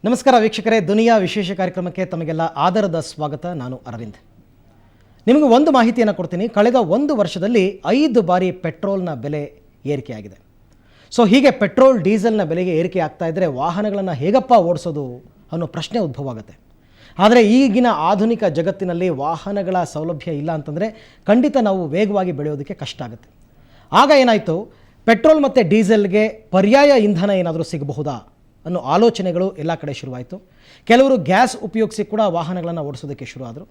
ನಮಸ್ಕಾರ ವೀಕ್ಷಕರೇ, ದುನಿಯಾ ವಿಶೇಷ ಕಾರ್ಯಕ್ರಮಕ್ಕೆ ತಮಗೆಲ್ಲ ಆದರದ ಸ್ವಾಗತ. ನಾನು ಅರವಿಂದ್. ನಿಮಗೆ ಒಂದು ಮಾಹಿತಿಯನ್ನು ಕೊಡ್ತೀನಿ. ಕಳೆದ ಒಂದು ವರ್ಷದಲ್ಲಿ 5 ಬಾರಿ ಪೆಟ್ರೋಲ್ನ ಬೆಲೆ ಏರಿಕೆಯಾಗಿದೆ. ಸೊ ಹೀಗೆ ಪೆಟ್ರೋಲ್ ಡೀಸೆಲ್ನ ಬೆಲೆಗೆ ಏರಿಕೆ ಆಗ್ತಾ ಇದ್ದರೆ ವಾಹನಗಳನ್ನು ಹೇಗಪ್ಪ ಓಡಿಸೋದು ಅನ್ನೋ ಪ್ರಶ್ನೆ ಉದ್ಭವ ಆಗುತ್ತೆ. ಆದರೆ ಈಗಿನ ಆಧುನಿಕ ಜಗತ್ತಿನಲ್ಲಿ ವಾಹನಗಳ ಸೌಲಭ್ಯ ಇಲ್ಲ ಅಂತಂದರೆ ಖಂಡಿತ ನಾವು ವೇಗವಾಗಿ ಬೆಳೆಯೋದಕ್ಕೆ ಕಷ್ಟ ಆಗುತ್ತೆ. ಆಗ ಏನಾಯಿತು, ಪೆಟ್ರೋಲ್ ಮತ್ತು ಡೀಸೆಲ್ಗೆ ಪರ್ಯಾಯ ಇಂಧನ ಏನಾದರೂ ಸಿಗಬಹುದಾ ಅನ್ನೋ ಆಲೋಚನೆಗಳು ಎಲ್ಲ ಕಡೆ ಶುರುವಾಯಿತು. ಕೆಲವರು ಗ್ಯಾಸ್ ಉಪಯೋಗಿಸಿ ಕೂಡ ವಾಹನಗಳನ್ನು ಓಡಿಸೋದಕ್ಕೆ ಶುರು ಆದರು.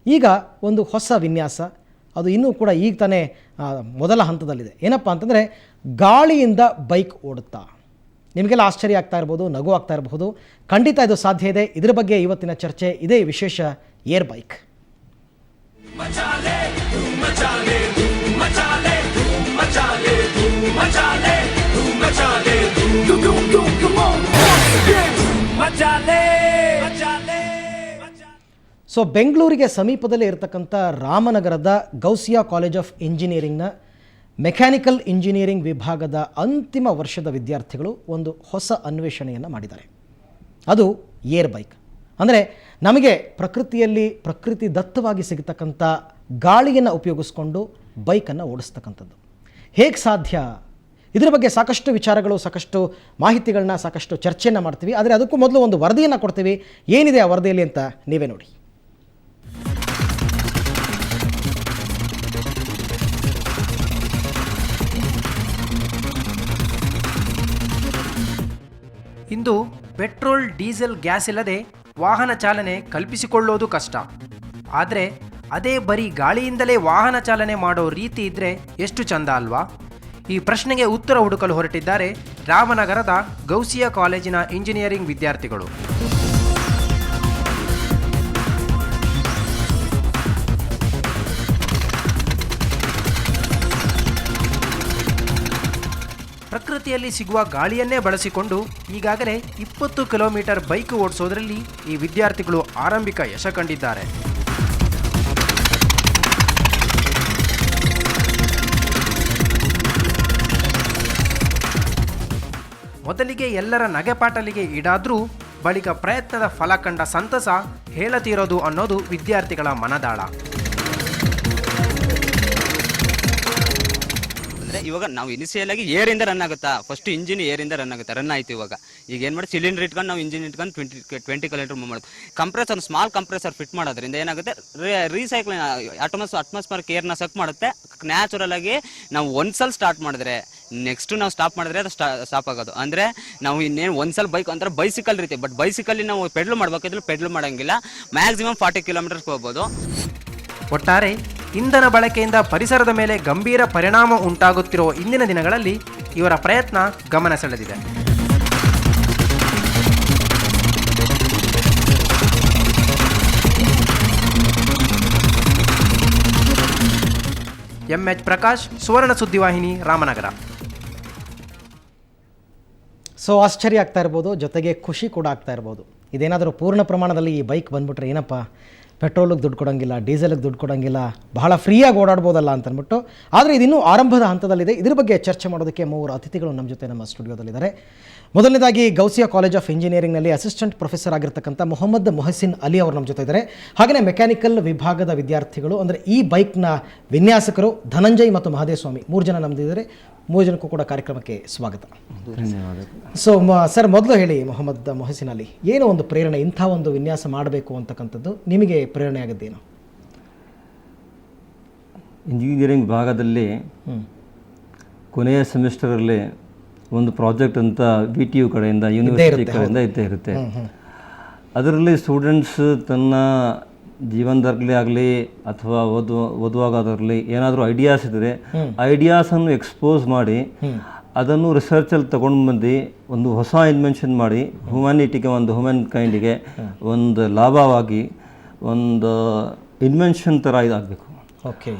ಈಗ ಒಂದು ಹೊಸ ವಿನ್ಯಾಸ, ಅದು ಇನ್ನೂ ಕೂಡ ಈಗ ತಾನೇ ಮೊದಲ ಹಂತದಲ್ಲಿದೆ. ಏನಪ್ಪ ಅಂತಂದರೆ, ಗಾಳಿಯಿಂದ ಬೈಕ್ ಓಡುತ್ತಾ. ನಿಮಗೆಲ್ಲ ಆಶ್ಚರ್ಯ ಆಗ್ತಾ ಇರ್ಬೋದು, ನಗು ಆಗ್ತಾ ಇರಬಹುದು. ಖಂಡಿತ ಇದು ಸಾಧ್ಯ ಇದೆ. ಇದರ ಬಗ್ಗೆ ಇವತ್ತಿನ ಚರ್ಚೆ. ಇದೇ ವಿಶೇಷ ಏರ್ ಬೈಕ್. ಸೊ ಬೆಂಗಳೂರಿಗೆ ಸಮೀಪದಲ್ಲೇ ಇರತಕ್ಕಂಥ ರಾಮನಗರದ ಗೌಸಿಯಾ ಕಾಲೇಜ್ ಆಫ್ ಇಂಜಿನಿಯರಿಂಗ್ನ ಮೆಕ್ಯಾನಿಕಲ್ ಇಂಜಿನಿಯರಿಂಗ್ ವಿಭಾಗದ ಅಂತಿಮ ವರ್ಷದ ವಿದ್ಯಾರ್ಥಿಗಳು ಒಂದು ಹೊಸ ಅನ್ವೇಷಣೆಯನ್ನು ಮಾಡಿದ್ದಾರೆ. ಅದು ಏರ್ ಬೈಕ್. ಅಂದರೆ ನಮಗೆ ಪ್ರಕೃತಿಯಲ್ಲಿ ಪ್ರಕೃತಿ ದತ್ತವಾಗಿ ಸಿಗತಕ್ಕಂಥ ಗಾಳಿಯನ್ನು ಉಪಯೋಗಿಸ್ಕೊಂಡು ಬೈಕನ್ನು ಓಡಿಸ್ತಕ್ಕಂಥದ್ದು ಹೇಗೆ ಸಾಧ್ಯ? ಇದರ ಬಗ್ಗೆ ಸಾಕಷ್ಟು ವಿಚಾರಗಳು, ಸಾಕಷ್ಟು ಮಾಹಿತಿಗಳನ್ನ, ಸಾಕಷ್ಟು ಚರ್ಚೆಯನ್ನು ಮಾಡ್ತೀವಿ. ಆದರೆ ಅದಕ್ಕೂ ಮೊದಲು ಒಂದು ವರದಿಯನ್ನು ಕೊಡ್ತೀವಿ. ಏನಿದೆ ಆ ವರದಿಯಲ್ಲಿ ಅಂತ ನೀವೇ ನೋಡಿ. ಇಂದು ಪೆಟ್ರೋಲ್, ಡೀಸೆಲ್, ಗ್ಯಾಸ್ ಇಲ್ಲದೆ ವಾಹನ ಚಾಲನೆ ಕಲ್ಪಿಸಿಕೊಳ್ಳೋದು ಕಷ್ಟ. ಆದರೆ ಅದೇ ಬರೀ ಗಾಳಿಯಿಂದಲೇ ವಾಹನ ಚಾಲನೆ ಮಾಡೋ ರೀತಿ ಇದ್ದರೆ ಎಷ್ಟು ಚಂದ ಅಲ್ವಾ? ಈ ಪ್ರಶ್ನೆಗೆ ಉತ್ತರ ಹುಡುಕಲು ಹೊರಟಿದ್ದಾರೆ ರಾಮನಗರದ ಗೌಸಿಯಾ ಕಾಲೇಜಿನ ಇಂಜಿನಿಯರಿಂಗ್ ವಿದ್ಯಾರ್ಥಿಗಳು. ಪ್ರಕೃತಿಯಲ್ಲಿ ಸಿಗುವ ಗಾಳಿಯನ್ನೇ ಬಳಸಿಕೊಂಡು ಈಗಾಗಲೇ 20 ಕಿಲೋಮೀಟರ್ ಬೈಕ್ ಓಡಿಸೋದ್ರಲ್ಲಿ ಈ ವಿದ್ಯಾರ್ಥಿಗಳು ಆರಂಭಿಕ ಯಶ ಕಂಡಿದ್ದಾರೆ. ಮೊದಲಿಗೆ ಎಲ್ಲರ ನಗೆಪಾಟಲಿಗೆ ಈಡಾದ್ರೂ ಬಳಿಕ ಪ್ರಯತ್ನದ ಫಲ ಕಂಡ ಸಂತಸ ಹೇಳತೀರೋದು ಅನ್ನೋದು ವಿದ್ಯಾರ್ಥಿಗಳ ಮನದಾಳ. ಅಂದರೆ ಇವಾಗ ನಾವು ಇನಿಷಿಯಲ್ ಆಗಿ ಏರಿಂದ ರನ್ ಆಗುತ್ತಾ, ಫಸ್ಟ್ ಇಂಜಿನ್ ಏರಿಂದ ರನ್ ಆಗುತ್ತೆ, ರನ್ ಆಯ್ತು. ಇವಾಗ ಏನು ಮಾಡಿ ಸಿಲಿಂಡರ್ ಇಟ್ಕೊಂಡು ನಾವು ಇಂಜಿನ್ ಇಟ್ಕೊಂಡು 20 ಕಿಲೋಮೀಟರ್ ಮೂವ್ ಮಾಡೋದು. ಕಂಪ್ರೆಸರ್, ಸ್ಮಾಲ್ ಕಂಪ್ರೆಸರ್ ಫಿಟ್ ಮಾಡೋದ್ರಿಂದ ಏನಾಗುತ್ತೆ, ರೀಸೈಕ್ಲಿಂಗ್ ಅಟ್ಮಾಸ್ಫಿಯರ್ ಏರ್ನ ಸಕ್ ಮಾಡುತ್ತೆ. ನ್ಯಾಚುರಲ್ ಆಗಿ ನಾವು ಒಂದ್ಸಲ ಸ್ಟಾರ್ಟ್ ಮಾಡಿದ್ರೆ ನೆಕ್ಸ್ಟ್ ನಾವು ಸ್ಟಾಪ್ ಮಾಡಿದ್ರೆ ಅದು ಸ್ಟಾಪ್ ಆಗೋದು. ಅಂದರೆ ನಾವು ಇನ್ನೇನು ಒಂದ್ಸಲ ಬೈಕ್ ಒಂಥರ ಬೈಸಿಕಲ್ ರೀತಿ, ಬಟ್ ಬೈಸಿಕಲ್ಲಿ ನಾವು ಪೆಡ್ಲ್ ಮಾಡಬೇಕಿದ್ರೆ ಪೆಡ್ಲ್ ಮಾಡೋಂಗಿಲ್ಲ. ಮ್ಯಾಕ್ಸಿಮಮ್ 40 ಕಿಲೋಮೀಟರ್ಸ್ ಹೋಗ್ಬೋದು. ಒಟ್ಟಾರೆ ಇಂಧನ ಬಳಕೆಯಿಂದ ಪರಿಸರದ ಮೇಲೆ ಗಂಭೀರ ಪರಿಣಾಮ ಉಂಟಾಗುತ್ತಿರುವ ಇಂದಿನ ದಿನಗಳಲ್ಲಿ ಇವರ ಪ್ರಯತ್ನ ಗಮನ ಸೆಳೆದಿದೆ. MH ಪ್ರಕಾಶ್, ಸುವರ್ಣ ಸುದ್ದಿವಾಹಿನಿ, ರಾಮನಗರ. ಸೊ ಆಶ್ಚರ್ಯ ಆಗ್ತಾ ಇರ್ಬೋದು, ಜೊತೆಗೆ ಖುಷಿ ಕೂಡ ಆಗ್ತಾ ಇರ್ಬೋದು. ಇದೇನಾದರೂ ಪೂರ್ಣ ಪ್ರಮಾಣದಲ್ಲಿ ಈ ಬೈಕ್ ಬಂದ್ಬಿಟ್ರೆ ಏನಪ್ಪ, ಪೆಟ್ರೋಲಿಗೆ ದುಡ್ಡು ಕೊಡೋಂಗಿಲ್ಲ, ಡೀಸೆಲ್ಗೆ ದುಡ್ಡು ಕೊಡೋಂಗಿಲ್ಲ, ಬಹಳ ಫ್ರೀಯಾಗಿ ಓಡಾಡ್ಬೋದಲ್ಲ ಅಂತ ಅಂದ್ಬಿಟ್ಟು. ಆದರೆ ಇದಿನ್ನೂ ಆರಂಭದ ಹಂತದಲ್ಲಿದೆ. ಇದ್ರ ಬಗ್ಗೆ ಚರ್ಚೆ ಮಾಡೋದಕ್ಕೆ 3 ಅತಿಥಿಗಳು ನಮ್ಮ ಜೊತೆ ನಮ್ಮ ಸ್ಟುಡಿಯೋದಲ್ಲಿದ್ದಾರೆ. ಮೊದಲನೇದಾಗಿ ಗೌಸಿಯಾ ಕಾಲೇಜ್ ಆಫ್ ಇಂಜಿನಿಯರಿಂಗ್ನಲ್ಲಿ ಅಸಿಸ್ಟೆಂಟ್ ಪ್ರೊಫೆಸರ್ ಆಗಿರ್ತಕ್ಕಂಥ ಮೊಹಮ್ಮದ್ ಮೊಹಸಿನ್ ಅಲಿ ಅವರು ನಮ್ಮ ಜೊತೆ ಇದ್ದಾರೆ. ಹಾಗೆಯೇ ಮೆಕ್ಯಾನಿಕಲ್ ವಿಭಾಗದ ವಿದ್ಯಾರ್ಥಿಗಳು, ಅಂದರೆ ಈ ಬೈಕ್ನ ವಿನ್ಯಾಸಕರು ಧನಂಜಯ್ ಮತ್ತು ಮಹದೇವಸ್ವಾಮಿ, 3 ಜನ ನಮ್ಮದಿದ್ದಾರೆ. 3 ಜನಕ್ಕೂ ಕೂಡ ಕಾರ್ಯಕ್ರಮಕ್ಕೆ ಸ್ವಾಗತ. ಸೊ ಸರ್, ಮೊದಲು ಹೇಳಿ ಮೊಹಮ್ಮದ್ ಮೊಹಸಿನ್ ಅಲಿ, ಏನೋ ಒಂದು ಪ್ರೇರಣೆ, ಇಂಥ ಒಂದು ವಿನ್ಯಾಸ ಮಾಡಬೇಕು ಅಂತಕ್ಕಂಥದ್ದು ನಿಮಗೆ ಪ್ರೇರಣೆ ಆಗಿದ್ದೇನು? ಇಂಜಿನಿಯರಿಂಗ್ ವಿಭಾಗದಲ್ಲಿ ಕೊನೆಯ ಸೆಮಿಸ್ಟರಲ್ಲಿ ಒಂದು ಪ್ರಾಜೆಕ್ಟ್ ಅಂತ VTU ಕಡೆಯಿಂದ, ಯೂನಿವರ್ಸಿಟಿ ಕಡೆಯಿಂದ ಇದ್ದೇ ಇರುತ್ತೆ. ಅದರಲ್ಲಿ ಸ್ಟೂಡೆಂಟ್ಸ್ ತನ್ನ ಜೀವನದಾಗಲಿ ಆಗಲಿ ಅಥವಾ ಓದುವಾಗಲಿ ಏನಾದರೂ ಐಡಿಯಾಸ್ ಇದ್ದರೆ ಐಡಿಯಾಸನ್ನು ಎಕ್ಸ್ಪೋಸ್ ಮಾಡಿ ಅದನ್ನು ರಿಸರ್ಚಲ್ಲಿ ತೊಗೊಂಡು ಬಂದು ಒಂದು ಹೊಸ ಇನ್ವೆನ್ಷನ್ ಮಾಡಿ ಹ್ಯುಮ್ಯಾನಿಟಿಗೆ, ಒಂದು ಹ್ಯೂಮನ್ ಕೈಂಡಿಗೆ ಒಂದು ಲಾಭವಾಗಿ ಒಂದು ಇನ್ವೆನ್ಷನ್ ಥರ ಇದಾಗಬೇಕು. ಓಕೆ,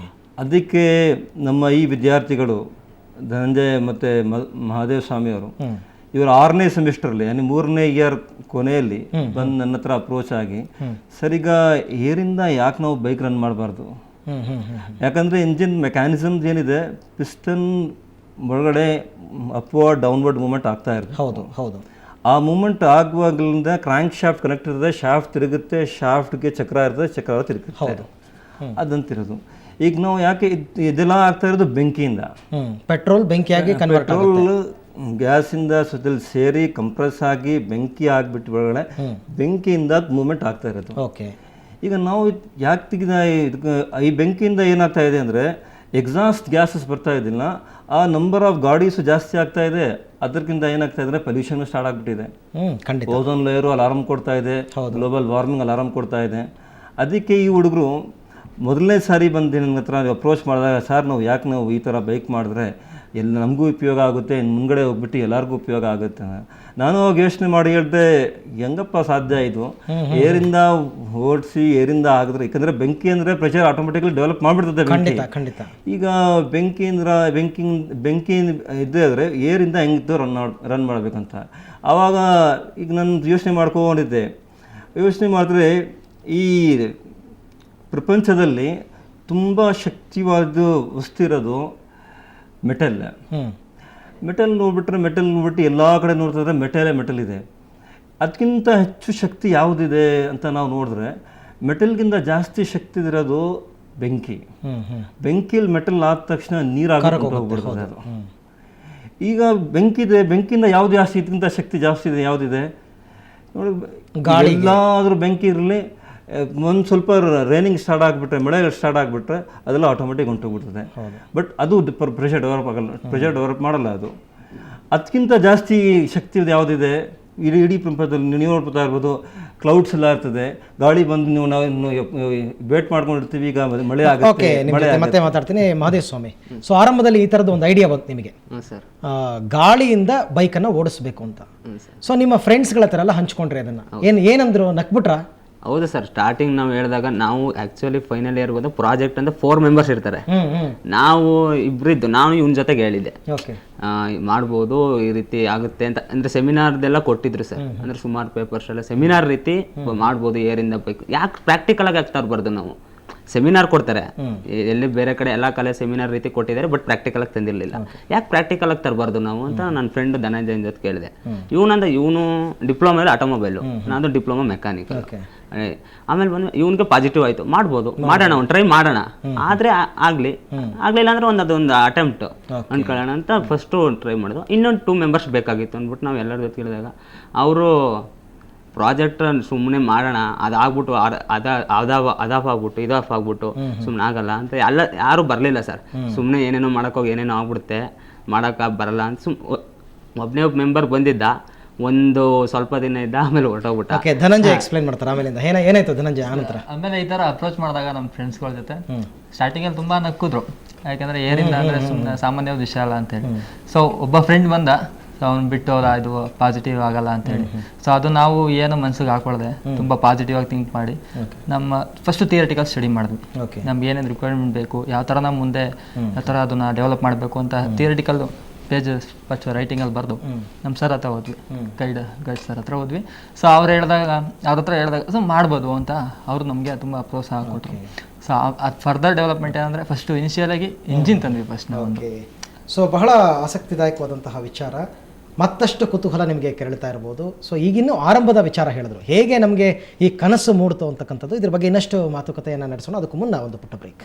ಅದಕ್ಕೆ ನಮ್ಮ ಈ ವಿದ್ಯಾರ್ಥಿಗಳು ಧನಂಜಯ ಮತ್ತು ಮಹದೇವ ಸ್ವಾಮಿ ಅವರು ಇವರು 6ನೇ ಸೆಮಿಸ್ಟರ್ಲಿ, ಯಾನಿ 3ನೇ ಇಯರ್ ಕೊನೆಯಲ್ಲಿ ಬಂದು ನನ್ನ ಹತ್ರ ಅಪ್ರೋಚ್ ಆಗಿ, ಸರ್ ಈಗ ಏರಿಂದ ಯಾಕೆ ನಾವು ಬೈಕ್ ರನ್ ಮಾಡಬಾರ್ದು, ಯಾಕಂದರೆ ಇಂಜಿನ್ ಮೆಕ್ಯಾನಿಸಮ್ಸ್ ಏನಿದೆ, ಪಿಸ್ಟನ್ ಒಳಗಡೆ ಅಪ್ವರ್ಡ್ ಡೌನ್ವರ್ಡ್ ಮೂವ್ಮೆಂಟ್ ಆಗ್ತಾ ಇರುತ್ತೆ. ಹೌದು ಹೌದು. ಆ ಮೂಮೆಂಟ್ ಆಗುವಾಗಲಿಂದ ಕ್ರ್ಯಾಂಕ್ ಶಾಫ್ಟ್ ಕನೆಕ್ಟ್ ಇರ್ತದೆ, ಶಾಫ್ಟ್ ತಿರುಗುತ್ತೆ, ಶಾಫ್ಟ್ಗೆ ಚಕ್ರ ಇರ್ತದೆ, ಚಕ್ರ ತಿರುಗುತ್ತೆ, ಅದಂತಿರೋದು. ಈಗ ನಾವು ಯಾಕೆ ಇದೆಲ್ಲ ಆಗ್ತಾ ಇರೋದು ಬೆಂಕಿಯಿಂದ. ಪೆಟ್ರೋಲ್ ಬೆಂಕಿಯಾಗಿ ಕನ್ವರ್ಟ್ ಪೆಟ್ರೋಲ್ ಗ್ಯಾಸಿಂದ ಸುತ್ತಲೂ ಸೇರಿ ಕಂಪ್ರೆಸ್ ಆಗಿ ಬೆಂಕಿ ಆಗಿಬಿಟ್ಟು ಒಳಗಡೆ ಬೆಂಕಿಯಿಂದ ಮೂಮೆಂಟ್ ಆಗ್ತಾ ಇರೋದು. ಓಕೆ, ಈಗ ನಾವು ಯಾಕೆ ತೆಗೆದ ಈ ಬೆಂಕಿಯಿಂದ ಏನಾಗ್ತಾ ಇದೆ ಅಂದರೆ ಎಕ್ಸಾಸ್ಟ್ ಗ್ಯಾಸಸ್ ಬರ್ತಾ ಇದ್ದಿಲ್ಲ, ಆ ನಂಬರ್ ಆಫ್ ಗಾಡೀಸು ಜಾಸ್ತಿ ಆಗ್ತಾ ಇದೆ. ಅದಕ್ಕಿಂತ ಏನಾಗ್ತಾ ಇದೆ, ಪೊಲ್ಯೂಷನ್ ಸ್ಟಾರ್ಟ್ ಆಗಿಬಿಟ್ಟಿದೆ. ಓಝೋನ್ ಲೇಯರು ಅಲಾರಮ್ ಕೊಡ್ತಾ ಇದೆ, ಗ್ಲೋಬಲ್ ವಾರ್ಮಿಂಗ್ ಅಲಾರಮ್ ಕೊಡ್ತಾ ಇದೆ. ಅದಕ್ಕೆ ಈ ಹುಡುಗರು ಮೊದಲನೇ ಸಾರಿ ಬಂದು ನನ್ನ ಹತ್ರ ಅಪ್ರೋಚ್ ಮಾಡಿದಾಗ, ಸರ್ ನಾವು ಈ ಥರ ಬೈಕ್ ಮಾಡಿದ್ರೆ ನಮಗೂ ಉಪಯೋಗ ಆಗುತ್ತೆ, ಮುಂಗಡೆ ಹೋಗ್ಬಿಟ್ಟು ಎಲ್ಲರಿಗೂ ಉಪಯೋಗ ಆಗುತ್ತೆ. ನಾನು ಅವಾಗ ಯೋಚನೆ ಮಾಡಿ ಹೇಳಿದೆ, ಹೆಂಗಪ್ಪ ಸಾಧ್ಯ ಇದು, ಏರಿಂದ ಓಡಿಸಿ ಏರಿಂದ ಆಗಿದ್ರೆ, ಯಾಕಂದರೆ ಬೆಂಕಿ ಅಂದರೆ ಪ್ರೆಷರ್ ಆಟೋಮೆಟಿಕ್ಲಿ ಡೆವಲಪ್ ಮಾಡಿಬಿಡ್ತದೆ ಬೆಂಕಿ. ಈಗ ಬೆಂಕಿ ಇದ್ದೇ ಆದರೆ ಏರಿಂದ ಹೆಂಗಿದ್ದು ರನ್ ಮಾಡಬೇಕಂತ ಆವಾಗ ಈಗ ನಾನು ಯೋಚನೆ ಮಾಡ್ಕೊಂಡಿದ್ದೆ. ಯೋಚನೆ ಮಾಡಿದ್ರೆ ಈ ಪ್ರಪಂಚದಲ್ಲಿ ತುಂಬ ಶಕ್ತಿವಾದ ವಸ್ತು ಇರೋದು ಮೆಟಲ್. ಮೆಟಲ್ ನೋಡ್ಬಿಟ್ಟು ಎಲ್ಲ ಕಡೆ ನೋಡ್ತಿದ್ರೆ ಮೆಟಲ್ ಇದೆ. ಅದಕ್ಕಿಂತ ಹೆಚ್ಚು ಶಕ್ತಿ ಯಾವುದಿದೆ ಅಂತ ನಾವು ನೋಡಿದ್ರೆ ಮೆಟಲ್ಗಿಂತ ಜಾಸ್ತಿ ಶಕ್ತಿ ಇರೋದು ಬೆಂಕಿ. ಬೆಂಕಿಯಲ್ಲಿ ಮೆಟಲ್ ಆದ ತಕ್ಷಣ ನೀರಾಗಿ ಹೋಗ್ಬಿಡ್ತದೆ ಅದು. ಈಗ ಬೆಂಕಿಯಿಂದ ಯಾವ್ದು ಜಾಸ್ತಿ, ಇದಕ್ಕಿಂತ ಶಕ್ತಿ ಜಾಸ್ತಿ ಇದೆ ಯಾವುದಿದೆ ನೋಡಿ, ಎಲ್ಲಾದರೂ ಬೆಂಕಿ ಇರಲಿ, ಒಂದು ಸ್ವಲ್ಪ ರೈನಿಂಗ್ ಸ್ಟಾರ್ಟ್ ಆಗಿಬಿಟ್ರೆ, ಮಳೆ ಸ್ಟಾರ್ಟ್ ಆಗಿಬಿಟ್ರೆ ಅದೆಲ್ಲ ಆಟೋಮೆಟಿಕ್ ಹೊಂಟೋಗ್ಬಿಡ್ತದೆ. ಬಟ್ ಅದು ಪ್ರೆಷರ್ ಡೆವಲಪ್ ಆಗಲ್ಲ, ಪ್ರೆಷರ್ ಡೆವಲಪ್ ಮಾಡಲ್ಲ ಅದು. ಅದಕ್ಕಿಂತ ಜಾಸ್ತಿ ಶಕ್ತಿ ಯಾವುದಿದೆ ಇಡೀ ಪ್ರಪಂಚದಲ್ಲಿ ನೀವು ನೋಡ್ತಾ ಇರ್ಬೋದು, ಕ್ಲೌಡ್ಸ್ ಎಲ್ಲ ಇರ್ತದೆ, ಗಾಳಿ ಬಂದು ನಾವು ವೇಟ್ ಮಾಡ್ಕೊಂಡಿರ್ತೀವಿ, ಈಗ ಮಳೆ ಆಗುತ್ತೆ. ಮತ್ತೆ ಮಾತಾಡ್ತೀನಿ ಮಹದೇವ್ ಸ್ವಾಮಿ. ಸೊ ಆರಂಭದಲ್ಲಿ ಈ ಥರದ್ದು ಒಂದು ಐಡಿಯಾ ಬಂತು ನಿಮಗೆ, ಗಾಳಿಯಿಂದ ಬೈಕನ್ನು ಓಡಿಸ್ಬೇಕು ಅಂತ. ಸೊ ನಿಮ್ಮ ಫ್ರೆಂಡ್ಸ್ಗಳ ಹತ್ರ ಎಲ್ಲ ಹಂಚ್ಕೊಂಡ್ರಿ ಅದನ್ನು, ಏನಂದ್ರು, ನಕ್ಬಿಟ್ರ? ಹೌದು ಸರ್, ಸ್ಟಾರ್ಟಿಂಗ್ ನಾವು ಹೇಳಿದಾಗ ನಾವು ಆಕ್ಚುಲಿ ಫೈನಲ್ ಇಯರ್ ಬಂದು ಪ್ರಾಜೆಕ್ಟ್ ಅಂತ 4 ಮೆಂಬರ್ಸ್ ಇರ್ತಾರೆ. ನಾವು ಇಬ್ಬರಿದ್ದು, ನಾನು ಇವನ ಜೊತೆಗೆ ಹೇಳಿದ್ದೆ ಮಾಡ್ಬೋದು, ಈ ರೀತಿ ಆಗುತ್ತೆ ಅಂತ. ಅಂದ್ರೆ ಸೆಮಿನಾರ್ದೆಲ್ಲ ಕೊಟ್ಟಿದ್ರು ಸರ್, ಅಂದ್ರೆ ಸುಮಾರು ಪೇಪರ್ಸ್ ಎಲ್ಲ ಸೆಮಿನಾರ್ ರೀತಿ ಮಾಡ್ಬೋದು ಏರಿಂದ ಬೈಕ್. ಯಾಕೆ ಪ್ರಾಕ್ಟಿಕಲ್ ಆಗಿ ಆಗ್ತಾ ಇರಬಾರ್ದು? ನಾವು ಸೆಮಿನಾರ್ ಕೊಡ್ತಾರೆ, ಎಲ್ಲಿ ಬೇರೆ ಕಡೆ ಎಲ್ಲ ಕಲೆ ಸೆಮಿನಾರ್ ರೀತಿ ಕೊಟ್ಟಿದ್ದಾರೆ, ಬಟ್ ಪ್ರಾಕ್ಟಿಕಲ್ ಆಗಿ ತಂದಿರಲಿಲ್ಲ. ಯಾಕೆ ಪ್ರಾಕ್ಟಿಕಲ್ ಆಗಿ ತರಬಾರ್ದು ನಾವು ಅಂತ ನನ್ನ ಫ್ರೆಂಡ್ ಧನಂಜಯನ್ ಜೊತೆ ಕೇಳಿದೆ. ಇವನು ಡಿಪ್ಲೊಮಾ ಆಟೋಮೊಬೈಲು, ನಾನು ಡಿಪ್ಲೊಮಾ ಮೆಕ್ಯಾನಿಕ್. ಆಮೇಲೆ ಬಂದು ಇವನ್ಗೆ ಪಾಸಿಟಿವ್ ಆಯ್ತು, ಮಾಡ್ಬೋದು, ಮಾಡೋಣ, ಒಂದು ಟ್ರೈ ಮಾಡೋಣ, ಆದ್ರೆ ಆಗ್ಲಿಲ್ಲ ಅಂದ್ರೆ ಅದೊಂದು ಅಟೆಂಪ್ಟ್ ಅನ್ಕೊಳ್ಳೋಣ ಅಂತ ಫಸ್ಟು ಟ್ರೈ ಮಾಡಿದ್ವು. ಇನ್ನೊಂದು 2 ಮೆಂಬರ್ಸ್ ಬೇಕಾಗಿತ್ತು ಅಂದ್ಬಿಟ್ಟು ನಾವು ಎಲ್ಲರ ಜೊತೆ ಕೇಳಿದಾಗ ಅವರು ಪ್ರಾಜೆಕ್ಟ್ ಸುಮ್ಮನೆ ಮಾಡೋಣ, ಅದಾಗ್ಬಿಟ್ಟು ಅದಾಫ್ ಆಗ್ಬಿಟ್ಟು ಇದಾಫ್ ಆಗ್ಬಿಟ್ಟು ಸುಮ್ಮನೆ ಆಗಲ್ಲ ಅಂತ ಯಾರು ಬರಲಿಲ್ಲ ಸರ್. ಸುಮ್ಮನೆ ಏನೇನೋ ಮಾಡೋಕ್ಕೋಗಿ ಏನೇನೋ ಆಗ್ಬಿಡುತ್ತೆ, ಮಾಡೋಕೆ ಬರಲ್ಲ ಅಂತ ಒಬ್ಬ ಮೆಂಬರ್ ಬಂದಿದ್ದ, ಒಂದು ಸ್ವಲ್ಪ ದಿನ ಇದ್ದ, ಆಮೇಲೆ ಹೊರಟೋಗ್ಬಿಟ್ಟ. ಧನಂಜಯ ಎಕ್ಸ್ಪ್ಲೈನ್ ಮಾಡ್ತಾರೆ ಆಮೇಲಿಂದ ಏನಾಯ್ತು ಧನಂಜಯ ಆನಂತರ? ಆಮೇಲೆ ಈ ಥರ ಅಪ್ರೋಚ್ ಮಾಡಿದಾಗ ನಮ್ಮ ಫ್ರೆಂಡ್ಸ್ಗಳ ಜೊತೆ ಸ್ಟಾರ್ಟಿಂಗಲ್ಲಿ ತುಂಬ ನಕ್ಕಿದ್ರು, ಯಾಕಂದರೆ ಏನಿಲ್ಲ ಅಂದರೆ ಸುಮ್ಮನೆ ಸಾಮಾನ್ಯವಾದ ವಿಷಯ ಅಲ್ಲ ಅಂತೇಳಿ. ಸೊ ಒಬ್ಬ ಫ್ರೆಂಡ್ ಬಂದ, ಸೊ ಅವ್ನು ಬಿಟ್ಟು ಇದು ಪಾಸಿಟಿವ್ ಆಗಲ್ಲ ಅಂತೇಳಿ. ಸೊ ಅದು ನಾವು ಏನು ಮನ್ಸಿಗೆ ಹಾಕೊಳ್ದೆ ತುಂಬ ಪಾಸಿಟಿವ್ ಆಗಿ ಥಿಂಕ್ ಮಾಡಿ ನಮ್ಮ ಫಸ್ಟ್ ಥಿಯರಿಟಿಕಲ್ ಸ್ಟಡಿ ಮಾಡಿದ್ವಿ. ನಮ್ಗೆ ಏನೇನು ರಿಕ್ವೈರ್ಮೆಂಟ್ ಬೇಕು, ಯಾವ ಥರ ನಾವು ಮುಂದೆ ಯಾವ ಥರ ಅದನ್ನು ಡೆವಲಪ್ ಮಾಡಬೇಕು ಅಂತ ಥಿಯರಿಟಿಕಲ್ ಪೇಜಸ್ ಫಸ್ಟ್ ರೈಟಿಂಗಲ್ಲಿ ಬರೆದು ನಮ್ಮ ಸರ್ ಹತ್ರ ಹೋದ್ವಿ, ಗೈಡ್ ಸರ್ ಹತ್ರ ಹೋದ್ವಿ. ಸೊ ಅವ್ರ ಹತ್ರ ಹೇಳಿದಾಗ ಸೊ ಮಾಡ್ಬೋದು ಅಂತ ಅವರು ನಮಗೆ ತುಂಬ ಪ್ರೋತ್ಸಾಹ ಕೊಟ್ಟರು. ಸೊ ಅದು ಫರ್ದರ್ ಡೆವಲಪ್ಮೆಂಟ್ ಏನಂದರೆ ಫಸ್ಟು ಇನಿಷಿಯಲಾಗಿ ಇಂಜಿನ್ ತಂದ್ವಿ ಫಸ್ಟ್ ನಾವು. ಸೊ ಬಹಳ ಆಸಕ್ತಿದಾಯಕವಾದಂತಹ ವಿಚಾರ, ಮತ್ತಷ್ಟು ಕುತೂಹಲ ನಿಮಗೆ ಕೆರಳ್ತಾ ಇರ್ಬೋದು. ಸೊ ಈಗಿನ್ನೂ ಆರಂಭದ ವಿಚಾರ ಹೇಳಿದ್ರು, ಹೇಗೆ ನಮಗೆ ಈ ಕನಸು ಮೂಡ್ತು ಅಂತಕ್ಕಂಥದ್ದು, ಇದ್ರ ಬಗ್ಗೆ ಇನ್ನಷ್ಟು ಮಾತುಕತೆಯನ್ನು ನಡೆಸೋಣ. ಅದಕ್ಕೂ ಮುನ್ನ ಒಂದು ಪುಟ್ಟ ಬ್ರೇಕ್.